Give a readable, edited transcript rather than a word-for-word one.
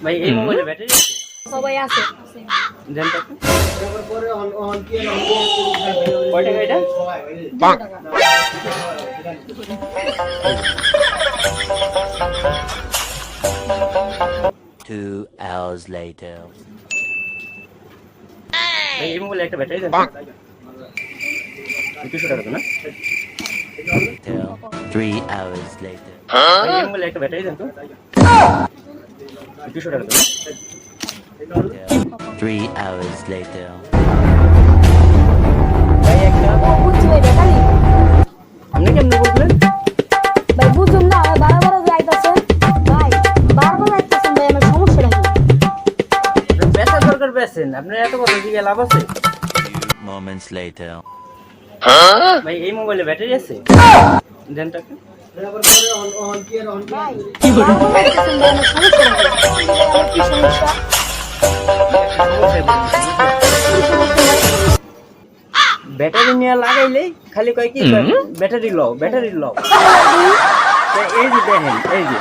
ভাই এই মোবাইলে ব্যাটারি আছে? সবাই আছে দেন তো কয় টাকা এটা? 2 টাকা। 2 hours later. ভাই এই মোবাইলে একটা ব্যাটারি দেন তো? 200 টাকা তো না? 3 hours later. ভাই এই মোবাইলে একটা ব্যাটারি দেন তো? 200 টাকা তো না? 3 hours later. ভাই একটা ও বুঝছি ভাই ব্যাটারি। আপনি কেমনে বুঝলেন? ভাই বুঝুন না ভাই বারবার যাইতাছেন। ভাই বারবার যাইতাছেন ভাই আমার সমস্যা নাকি? বেচা দরকার বেচেন, আপনার এত বড় দিকে লাভ আছে? Moments later. ভাই এই মোবাইলে ব্যাটারি আছে? দেন তো একটা। ভাই বারবার যাইতাছেন ভাই আমার সমস্যা নাকি? আমার কি সমস্যা? ব্যাটারি নিয়ে লাগাইলে খালি কয় কি ব্যাটারি লও ব্যাটারি লও। এই যে দেখেন এই যে